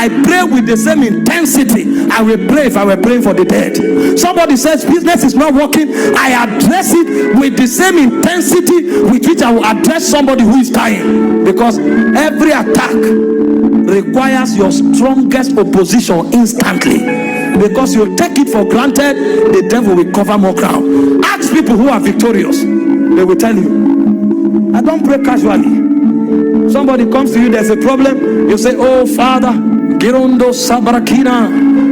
I pray with the same intensity I will pray if I were praying for the dead. Somebody says business is not working, I address it with the same intensity with which I will address somebody who is dying. Because every attack requires your strongest opposition instantly. Because you take it for granted, the devil will cover more ground. Ask people who are victorious, they will tell you, I don't pray casually. Somebody comes to you, there's a problem, you say, oh Father, Girondo Sabrakina,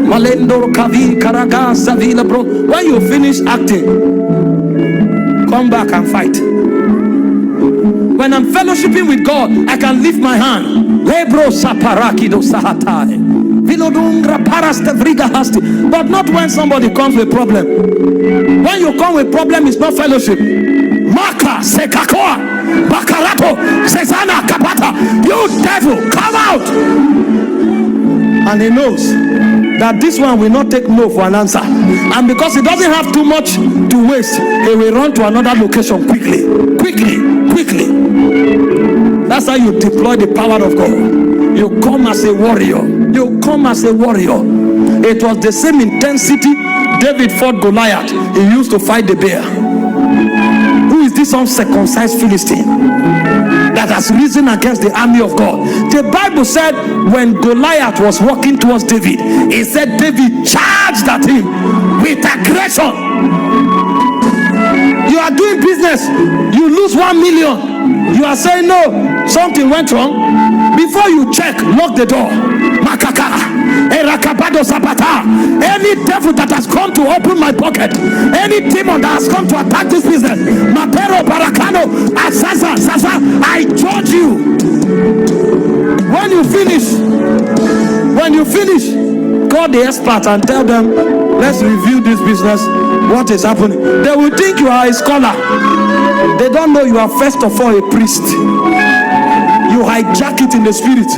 Malendo Kavi Karaga Savila Bro. When you finish acting, come back and fight. When I'm fellowshipping with God, I can lift my hand. Lebro Saparaki do Sahatai. Vilodungra Paraste Vriga Hasti. But not when somebody comes with problem. When you come with problem, it's not fellowship. Maka Sekakoa. Bakarato, Sezana Kapata, you devil, come out! And he knows that this one will not take no for an answer. And because he doesn't have too much to waste, he will run to another location quickly. That's how you deploy the power of God. You come as a warrior. It was the same intensity David fought Goliath. He used to fight the bear. Who is this uncircumcised Philistine that has risen against the army of God? The Bible said when Goliath was walking towards David, it said David charged at him with aggression. You are doing business, you lose 1 million, you are saying no, something went wrong. Before you check, lock the door. Makaka. Any devil that has come to open my pocket, any demon that has come to attack this business, Mapero Barakano, Sasa, I judge you. When you finish, call the expert and tell them, let's review this business. What is happening? They will think you are a scholar. They don't know you are first of all a priest. You hijack it in the spirit,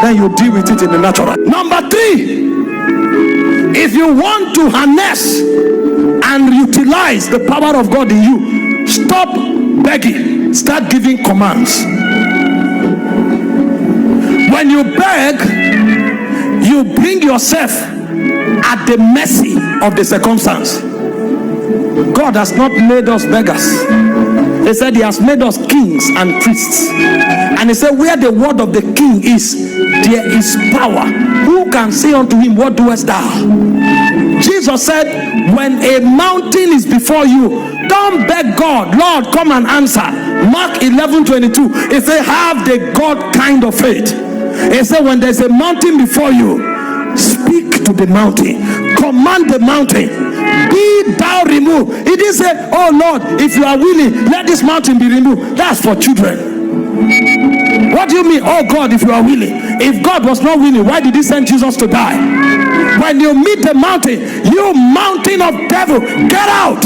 then you deal with it in the natural. Number 3, if you want to harness and utilize the power of God in you, stop begging, start giving commands. When you beg, you bring yourself at the mercy of the circumstance. God has not made us beggars. He said he has made us kings and priests. And he said where the word of the king is, there is power. Who can say unto him, what doest thou? Jesus said when a mountain is before you, don't beg God, Lord come and answer. Mark 11:22, he said have the God kind of faith. He said when there's a mountain before you, speak to the mountain, command the mountain, be thou removed. He didn't say, oh Lord, if you are willing, let this mountain be removed. That's for children. What do you mean, oh God, if you are willing? If God was not willing, why did he send Jesus to die? When you meet the mountain, you mountain of devil, get out.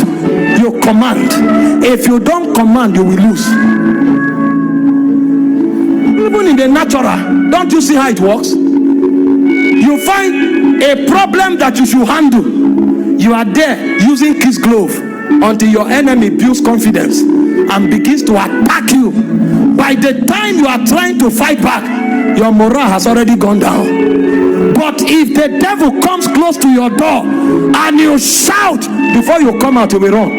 You command. If you don't command, you will lose. Even in the natural, don't you see how it works? You find a problem that you should handle. You are there using kiss glove until your enemy builds confidence and begins to attack you. By the time you are trying to fight back, your morale has already gone down. But if the devil comes close to your door and you shout, before you come out, you will run.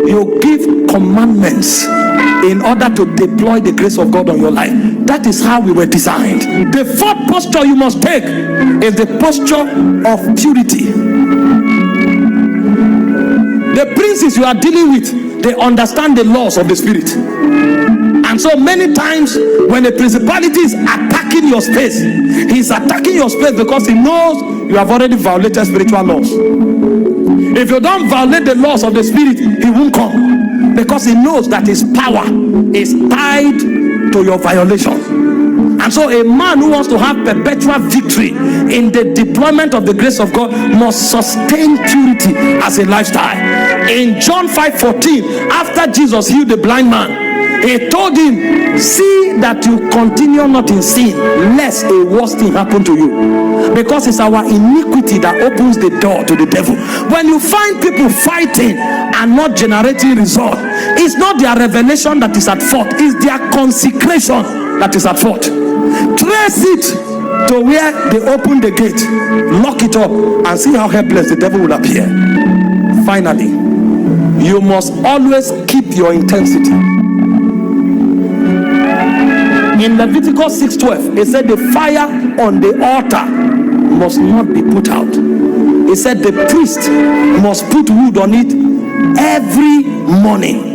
You give commandments in order to deploy the grace of God on your life. That is how we were designed. The 4th posture you must take is the posture of purity. The princes you are dealing with, they understand the laws of the spirit. And so many times when a principality is attacking your space, he's attacking your space because he knows you have already violated spiritual laws. If you don't violate the laws of the spirit, he won't come, because he knows that his power is tied to your violation. And so a man who wants to have perpetual victory in the deployment of the grace of God must sustain purity as a lifestyle. In John 5:14, after Jesus healed the blind man, he told him, see that you continue not in sin, lest a worse thing happen to you. Because it's our iniquity that opens the door to the devil. When you find people fighting and not generating result, it's not their revelation that is at fault, it's their consecration that is at fault. Trace it to where they open the gate, lock it up, and see how helpless the devil will appear. Finally, you must always keep your intensity. In Leviticus 6:12, it said the fire on the altar must not be put out. It said the priest must put wood on it every morning.